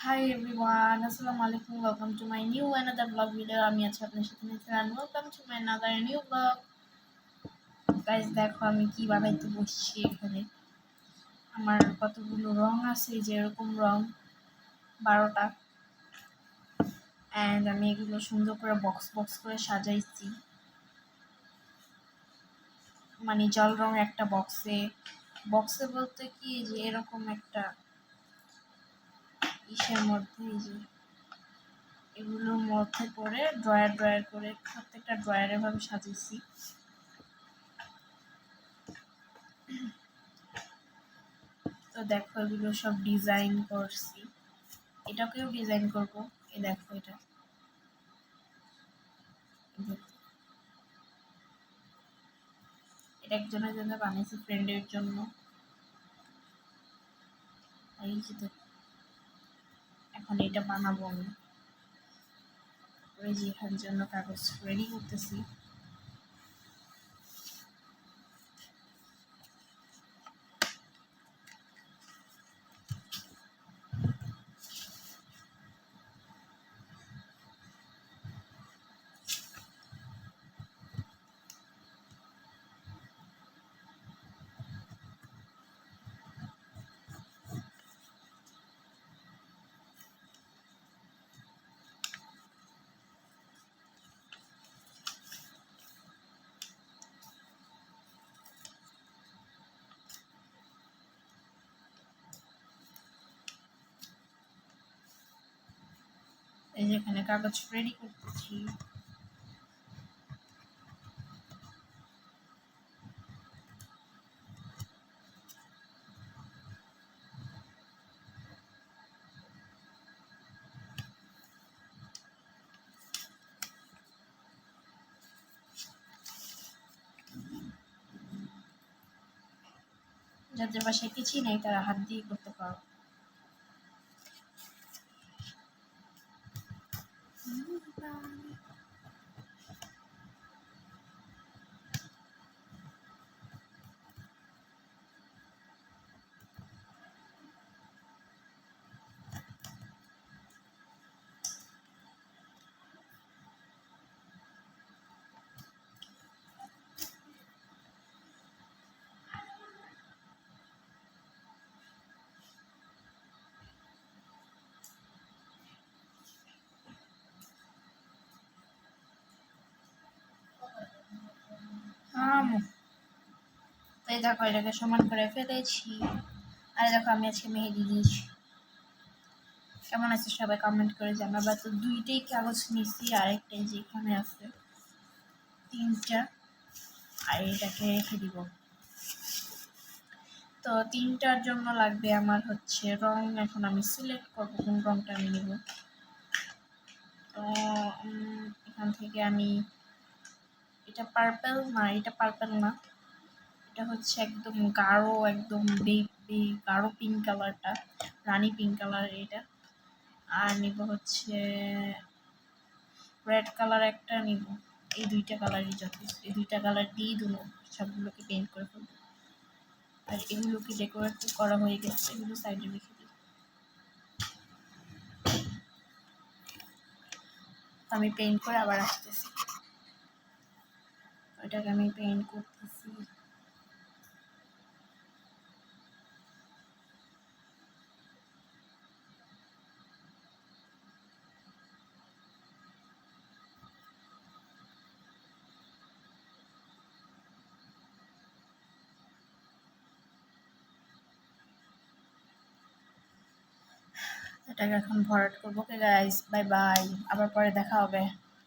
Hi everyone, Assalamualaikum. Welcome to my new another vlog video. আমি আছি আপনার সাথে নিছিলাম। Welcome to my another new vlog. Guys, দেখো আমি কি বানাইতে বসছি এখানে। আমার কতগুলো রং আছে, যে এরকম রং 12টা, and আমি এগুলো সুন্দর করে বক্স করে সাজাইছি। মানে জল রং একটা বক্সে বলতে কি যে এরকম একটা ইসের মধ্যে, যে এগুলোর মধ্যে করে ড্রয়ার করে প্রত্যেকটা ড্রয়ারে ভাবে সাজিয়েছি। তো দেখো এগুলো সব ডিজাইন করছি, এটাকেও ডিজাইন করব। এই দেখো এটা একজনের জন্য বানিয়েছি, ফ্রেন্ডের জন্য। এই যে এখন এটা বানাবো আমি, ওই যে এখানের জন্য কাগজ রেডি করতেছি। এই যে এখানে কাগজ রেডি করতেছি। যাদের বাসায় কিছুই নেই তারা হাত দিয়ে করতে পারো। তাই দেখো এটাকে সমান করে ফেলেছি। আর দেখো আমি আজকে মেহেদি দিয়েছি। কেমন আছে সবাই কমেন্ট করে জানাবা। তো দুইটাই কাগজ নিচ্ছি, আরেকটাই যে এখানে আছে, তিনটা। আর এটাকে রেখে দিব। তো তিনটার জন্য লাগবে আমার হচ্ছে রং। এখন আমি সিলেক্ট করবো কোন রংটা আমি নেব। তো এখান থেকে আমি এটা পার্পল না, এটা হচ্ছে একদম গাঢ়, একদম গাঢ় পিঙ্ক কালারটা, রানী পিঙ্ক কালার এটা। আর নিব হচ্ছে রেড কালার একটা নিব। এই দুইটা কালারই যথেষ্ট। এই দুইটা কালার দিয়ে দেবো, সবগুলোকে পেইন্ট করে ফেলবো। আর এগুলোকে ডেকোরেট করা হয়ে গেছে, এগুলো সাইডে রেখে দিই। আমি পেইন্ট করে আবার আসতেছি। ওইটাকে আমি পেইন্ট করতেছি। এটাকে এখন ভরাট করবো। ওকে গাইস, বাই বাই, আবার পরে দেখা হবে।